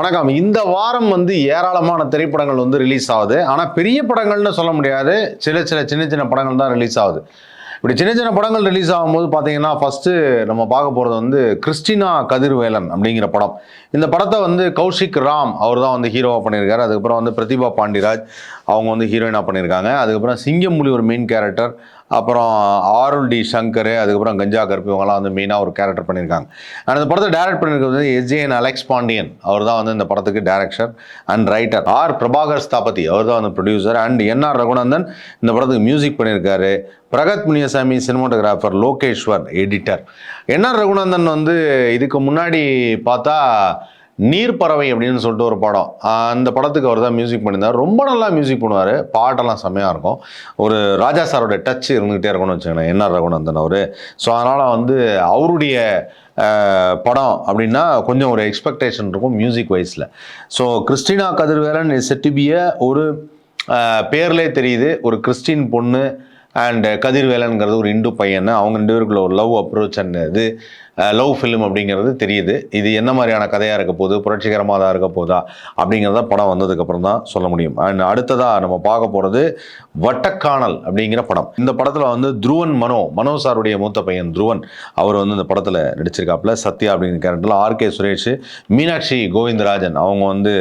வணக்கம். இந்த வாரம் ஏராளமான திரைப்படங்கள் ரிலீஸ் ஆகுது. ஆனால் பெரிய படங்கள்னு சொல்ல முடியாது. சின்ன சின்ன படங்கள் தான் ரிலீஸ் ஆகுது. இப்படி சின்ன சின்ன படங்கள் ரிலீஸ் ஆகும்போது பார்த்தீங்கன்னா, ஃபஸ்ட்டு நம்ம பார்க்க போகிறது கிறிஸ்டினா கதிர்வேலன் அப்படிங்கிற படம். இந்த படத்தை கௌஷிக் ராம் அவர் தான் ஹீரோவாக பண்ணியிருக்காரு. அதுக்கப்புறம் பிரதிபா பாண்டிராஜ் அவங்க ஹீரோயினாக பண்ணியிருக்காங்க. அதுக்கப்புறம் சிங்கம்புலி ஒரு மெயின் கேரக்டர், அப்புறம் ஆருள் டி சங்கர், அதுக்கப்புறம் கஞ்சா கருப்பு இவங்கெல்லாம் மெயினாக ஒரு கேரக்டர் பண்ணியிருக்காங்க. அண்ட் இந்த படத்தை டைரக்ட் பண்ணியிருக்கிறது எஸ்ஜேஎன் அலெக்ஸ் பாண்டியன் அவர் தான் இந்த படத்துக்கு director and writer. R Prabhakar Sthapati அவர் தான் ப்ரொடியூசர். அண்ட் என்ஆர் ரகுநந்தன் இந்த படத்துக்கு மியூசிக் பண்ணியிருக்காரு. Prakath Muniyasamy cinematographer, Lokeshwar editor. NR Raghunandan இதுக்கு முன்னாடி பார்த்தா நீர்ப்பறவை அப்படின்னு சொல்லிட்டு ஒரு படம், அந்த படத்துக்கு அவர் தான் மியூசிக் பண்ணியிருந்தார். ரொம்ப நல்லா மியூசிக் பண்ணுவார், பாட்டெல்லாம் செம்மையாக இருக்கும். ஒரு ராஜா சாரோட டச் இருந்துகிட்டே இருக்கும்னு வச்சுக்கோங்களேன் என்ஆர் ரகுநந்தன் அவர். ஸோ அதனால் அவருடைய படம் அப்படின்னா கொஞ்சம் ஒரு எக்ஸ்பெக்டேஷன் இருக்கும் மியூசிக் வைஸில். So Christina Kathirvelan is set to be ஒரு பேர்லேயே தெரியுது, ஒரு கிறிஸ்டின் பொண்ணு அண்ட் கதிர்வேலன்கிறது ஒரு இந்து பையன். அவங்க ரெண்டு பேருக்குள்ள ஒரு லவ் அப்ரோச் அண்ட் இது லவ் ஃபிலிம் அப்படிங்கிறது தெரியுது. இது என்ன மாதிரியான கதையாக இருக்க போகுது, புரட்சிகரமாக தான் இருக்க போதா அப்படிங்கிறத படம் வந்ததுக்கப்புறம் தான் சொல்ல முடியும். அண்ட் அடுத்ததாக நம்ம பார்க்க போகிறது வட்டக்கானல் அப்படிங்கிற படம். இந்த படத்தில் துருவன் மனோ சாருடைய மூத்த பையன் துருவன் அவர் இந்த படத்தில் நடிச்சிருக்காப்புல. சத்யா அப்படிங்கிற கேரக்டரில் ஆர்கே சுரேஷ், மீனாட்சி கோவிந்தராஜன் அவங்க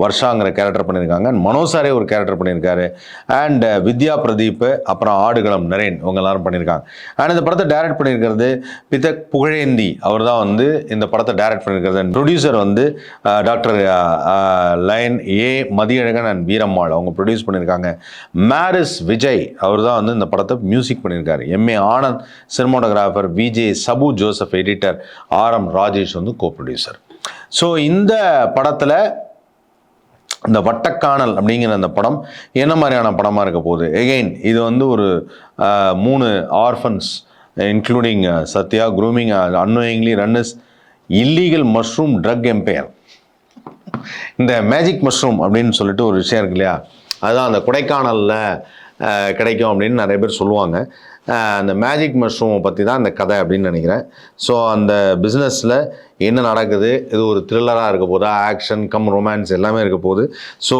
வர்ஷாங்கிற கேரக்டர் பண்ணியிருக்காங்க. மனோ சாரே ஒரு கேரக்டர் பண்ணியிருக்காரு. அண்ட் வித்யா பிரதீப், அப்புறம் ஆடுகளம் நரேன் இவங்க எல்லாரும் பண்ணியிருக்காங்க. அண்ட் இந்த படத்தை டைரக்ட் பண்ணியிருக்கிறது பிதக் புகழேந்தி அவர் தான் இந்த படத்தை டைரக்ட் பண்ணியிருக்கிறது. Producer doctor line A Mathiyazhagan and Veerammal அவங்க ப்ரொடியூஸ் பண்ணியிருக்காங்க. மேரிஸ் விஜய் அவர் தான் இந்த படத்தை மியூசிக் பண்ணியிருக்காரு. MA Anand cinematographer, VJ Sabu Joseph editor, RM Rajesh co producer. So இந்த படத்தில் இந்த வட்டக்கானல் அப்படிங்கிற அந்த படம் என்ன மாதிரியான படமாக இருக்க போகுது? எகெயின் இது ஒரு 3 orphans including Sathya grooming unknowingly run as illegal mushroom drug empire. இந்த மேஜிக் மஷ்ரூம் அப்படின்னு சொல்லிட்டு ஒரு விஷயம் இருக்கு இல்லையா, அதுதான் அந்த கொடைக்கானலில் கிடைக்கும் அப்படின்னு நிறைய பேர் சொல்லுவாங்க. அந்த மேஜிக் மஷ்ரூமை பற்றி தான் இந்த கதை அப்படின்னு நினைக்கிறேன். ஸோ அந்த பிஸ்னஸில் என்ன நடக்குது, இது ஒரு த்ரில்லராக இருக்க போதா, ஆக்ஷன் கம் ரொமான்ஸ் எல்லாமே இருக்க போகுது. So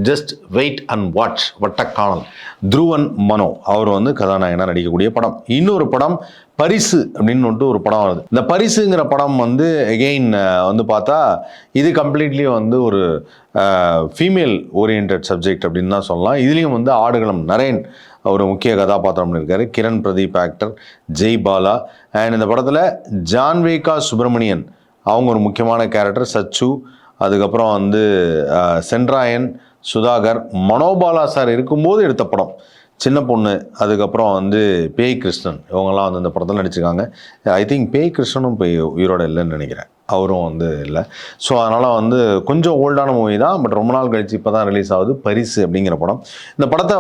just wait and watch. Vattakanal, Dhruvan Mano அவர் கதாநாயகனாக நடிக்கக்கூடிய படம். இன்னொரு படம் பரிசு அப்படின்னு ஒரு படம் வருது. இந்த பரிசுங்கிற படம் எகெயின் பார்த்தா இது கம்ப்ளீட்லி ஒரு ஃபீமேல் ஓரியன்ட் சப்ஜெக்ட் அப்படின்னு தான் சொல்லலாம். இதுலேயும் ஆடுகளம் நரேன் ஒரு முக்கிய கதாபாத்திரம் இருக்காரு. கிரண் பிரதீப் ஆக்டர், ஜெய் பாலா. அண்ட் இந்த படத்தில் ஜான்வேகா சுப்பிரமணியன் அவங்க ஒரு முக்கியமான கேரக்டர், சச்சு. அதுக்கப்புறம் சென்ட்ராயன், சுதாகர், மனோபாலா சார் இருக்கும்போது எடுத்த படம் சின்ன பொண்ணு. அதுக்கப்புறம் பேய் கிருஷ்ணன் இவங்கெல்லாம் இந்த படத்தில் நடிச்சிருக்காங்க. ஐ திங்க் பேய் கிருஷ்ணனும் இப்போ உயிரோட இல்லைன்னு நினைக்கிறேன், அவரும் இல்லை. ஸோ அதனால் கொஞ்சம் ஓல்டான மூவி தான், பட் ரொம்ப நாள் கழிச்சு இப்போ தான் ரிலீஸ் ஆகுது பரிசு அப்படிங்கிற படம். இந்த படத்தை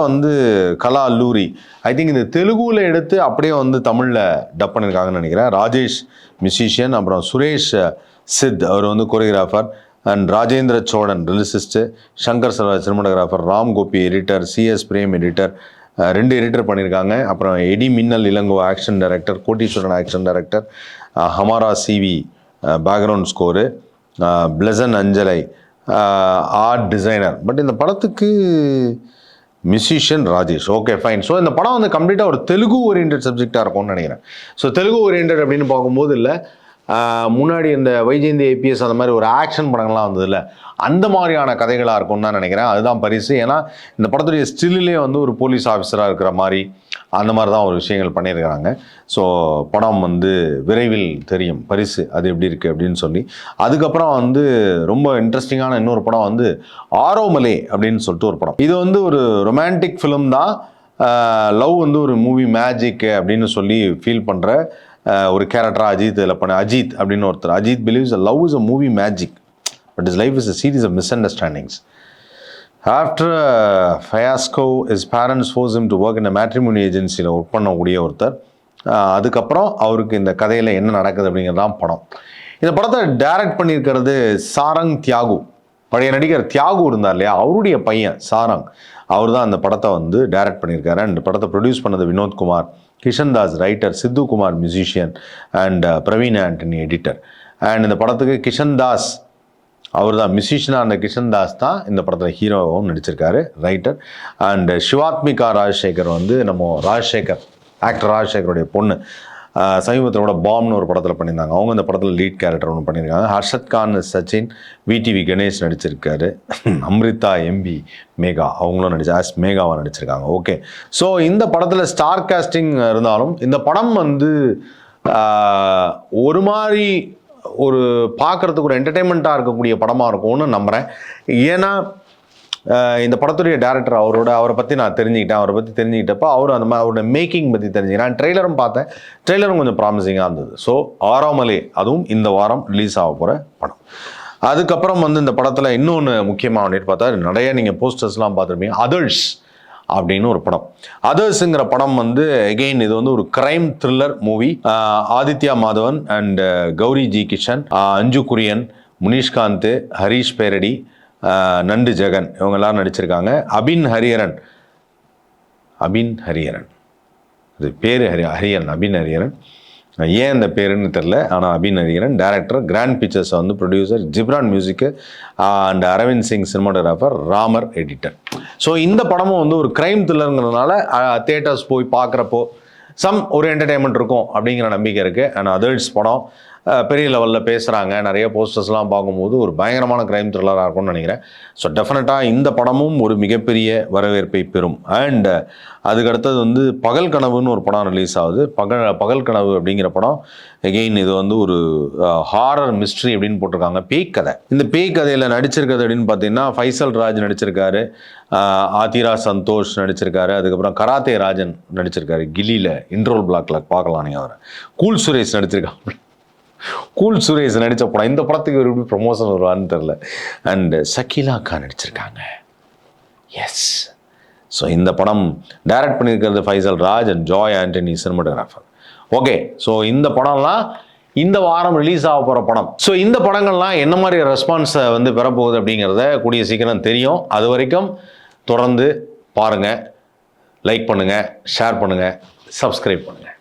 கலா அல்லூரி ஐ திங்க் இந்த தெலுங்குல எடுத்து அப்படியே தமிழில் டப் பண்ணியிருக்காங்கன்னு நினைக்கிறேன். ராஜேஷ் மியூசிஷியன், அப்புறம் சுரேஷ் சித் அவர் choreographer, and Rajendra Chozhan lyricist, Shankar Sarva cinematographer, Ram Gopi editor, CS Prem editor, 2 editor பண்ணியிருக்காங்க. அப்புறம் Idi Minnal Ilango action director, Kotteeswaran action director, Hamara CV background score, Blessan Anjalai art designer. But இந்த படத்துக்கு musician Rajesh. Okay fine. So இந்த படம் கம்ப்ளீட்டாக ஒரு தெலுங்கு ஓரியன்ட் சப்ஜெக்டாக இருக்கும்னு நினைக்கிறேன். ஸோ தெலுங்கு ஓரியன்ட் அப்படின்னு பார்க்கும்போது இல்லை, முன்னாடி இந்த வைஜெயந்தி ஐபிஎஸ் அந்த மாதிரி ஒரு ஆக்ஷன் படங்கள்லாம் வந்ததில்ல, அந்த மாதிரியான கதைகளாக இருக்கும்னு தான் நினைக்கிறேன். அதுதான் பரிசு. ஏன்னா இந்த படத்துடைய ஸ்டில்லே ஒரு போலீஸ் ஆஃபீஸராக இருக்கிற மாதிரி அந்த மாதிரி தான் ஒரு விஷயங்கள் பண்ணியிருக்கிறாங்க. ஸோ படம் விரைவில் தெரியும் பரிசு அது எப்படி இருக்குது அப்படின்னு சொல்லி. அதுக்கப்புறம் ரொம்ப இன்ட்ரெஸ்டிங்கான இன்னொரு படம் ஆரோமலே அப்படின்னு சொல்லிட்டு ஒரு படம். இது ஒரு ரொமான்டிக் ஃபிலிம் தான். லவ் ஒரு மூவி மேஜிக் அப்படின்னு சொல்லி ஃபீல் பண்ணுற ஒரு கேரக்டராக அஜித் இதில் அஜித் அப்படின்னு ஒருத்தர். Ajith believes love is a movie magic but is life is a series of misunderstandings. After fiasco is parents force him to work in a matrimony ஏஜென்சியில் ஒர்க் பண்ணக்கூடிய ஒருத்தர். அதுக்கப்புறம் அவருக்கு இந்த கதையில் என்ன நடக்குது அப்படிங்கிறது தான் படம். இந்த படத்தை டைரக்ட் பண்ணியிருக்கிறது சாரங் தியாகு. பழைய நடிகர் தியாகு இருந்தார் இல்லையா, அவருடைய பையன் சாரங் அவர் தான் அந்த படத்தை டைரக்ட் பண்ணியிருக்காரு. அண்ட் படத்தை ப்ரொடியூஸ் பண்ணது Vinothkumar, Kishan Das writer, Sidhu Kumar musician, and Praveen Antony editor. And இந்த படத்துக்கு கிஷன் தாஸ் அவர் தான் மியூசிஷியனாக இருந்த கிஷன் தாஸ் தான் இந்த படத்தில் ஹீரோவும் நடிச்சிருக்காரு, ரைட்டர். அண்ட் சிவாத்மிகா ராஜசேகர் வந்து நம்ம ராஜசேகர் ஆக்டர் ராஜசேகருடைய பொண்ணு சமீபத்தோட பாம்னு ஒரு படத்தில் பண்ணியிருந்தாங்க. அவங்க இந்த படத்தில் லீட் கேரக்டர் ஒன்று பண்ணியிருக்காங்க. ஹர்ஷத் கான் சச்சின், விடிவி கணேஷ் நடிச்சிருக்காரு. அம்ரிதா எம்பி மேகா அவங்களும் ஆஸ் மேகாவாக நடிச்சிருக்காங்க. ஓகே, ஸோ இந்த படத்தில் ஸ்டார் காஸ்டிங் இருந்தாலும் இந்த படம் வந்து ஒரு மாதிரி ஒரு பார்க்குறதுக்கு ஒரு என்டர்டெயின்மெண்ட்டாக இருக்கக்கூடிய படமாக இருக்கும்னு நம்புகிறேன். ஏன்னா இந்த படத்துடைய டேரக்டர் அவரை பற்றி நான் தெரிஞ்சுக்கிட்டேன். அவரை பற்றி தெரிஞ்சுக்கிட்டப்போ அந்த மாதிரி அவரோட மேக்கிங் பற்றி தெரிஞ்சுக்கிறேன். ட்ரெய்லரும் பார்த்தேன், ட்ரெய்லரும் கொஞ்சம் ப்ராமிசிங்காக இருந்தது. ஸோ ஆறாமலே அதுவும் இந்த வாரம் ரிலீஸ் ஆக போகிற படம். அதுக்கப்புறம் வந்து இந்த படத்தில் இன்னொன்று முக்கியமாக வந்துட்டு பார்த்தா நிறைய நீங்கள் போஸ்டர்ஸ்லாம் பார்த்துருப்பீங்க. அதர்ஸ் அப்படின்னு ஒரு படம். அதர்ஸுங்கிற படம் வந்து எகெயின் இது வந்து ஒரு crime thriller movie. Aditya Madhavan and Gouri G Kishan, Anju Kurian, Munishkanth, Harish பேரடி, நண்டு ஜெகன் இவங்க எல்லாரும் நடிச்சிருக்காங்க. அபின் ஹரியரன் அது பேர் ஹரியரன், அபின் ஹரியரன். ஏன் இந்த பேருன்னு தெரில, ஆனால் Abin Hariharan director, grand pictures வந்து ப்ரொடியூசர், ஜிப்ரான் மியூசிக்கு and Aravind Singh cinematographer, Ramar editor. So இந்த படமும் வந்து ஒரு கிரைம் த்ரில்லருங்கிறதுனால தியேட்டர்ஸ் போய் பார்க்குறப்போ ஒரு என்டர்டெயின்மெண்ட் இருக்கும் அப்படிங்கிற நம்பிக்கை இருக்குது. அண்ட் அதர்ஸ் படம் பெரிய லெவலில் பேசுகிறாங்க. நிறைய போஸ்டர்ஸ்லாம் பார்க்கும்போது ஒரு பயங்கரமான கிரைம் த்ரில்லராக இருக்கும்னு நினைக்கிறேன். ஸோ டெஃபினட்டாக இந்த படமும் ஒரு மிகப்பெரிய வரவேற்பை பெறும். அண்ட் அதுக்கடுத்தது வந்து பகல் கனவுன்னு ஒரு படம் ரிலீஸ் ஆகுது. பகல் கனவு அப்படிங்கிற படம் எகெயின் இது வந்து ஒரு ஹாரர் மிஸ்ட்ரி அப்படின்னு போட்டிருக்காங்க. பேய் கதை. இந்த பேய் கதையில் நடிச்சிருக்கிறது அப்படின்னு பார்த்தீங்கன்னா ஃபைசல் ராஜ் நடிச்சிருக்காரு, ஆதிரா சந்தோஷ் நடிச்சிருக்காரு, அதுக்கப்புறம் கராத்தே ராஜன் நடிச்சிருக்காரு. கில்லியில் இன்ட்ரோல் பிளாக்ல பார்க்கலாம் நீங்கள் அவரை. கூல் சுரேஷ் நடிச்சிருக்காங்க. கூல் சுரேஷ் நடித்த படம். இந்த படத்துக்கு ஒரு எப்படி ப்ரொமோஷன் வருவான்னு தெரில. அண்ட் சக்கீலா கான் நடிச்சிருக்காங்க. எஸ், ஸோ இந்த படம் டைரக்ட் பண்ணியிருக்கிறது Faisal Raj and Joy Antony cinematographer. Okay, so இந்த படம்லாம் இந்த வாரம் ரிலீஸ் ஆக போகிற படம். ஸோ இந்த படங்கள்லாம் என்ன மாதிரி ரெஸ்பான்ஸை வந்து பெறப்போகுது அப்படிங்கிறத கூடிய சீக்கிரம் தெரியும். அது வரைக்கும் தொடர்ந்து பாருங்கள், லைக் பண்ணுங்கள், ஷேர் பண்ணுங்கள், சப்ஸ்கிரைப் பண்ணுங்கள்.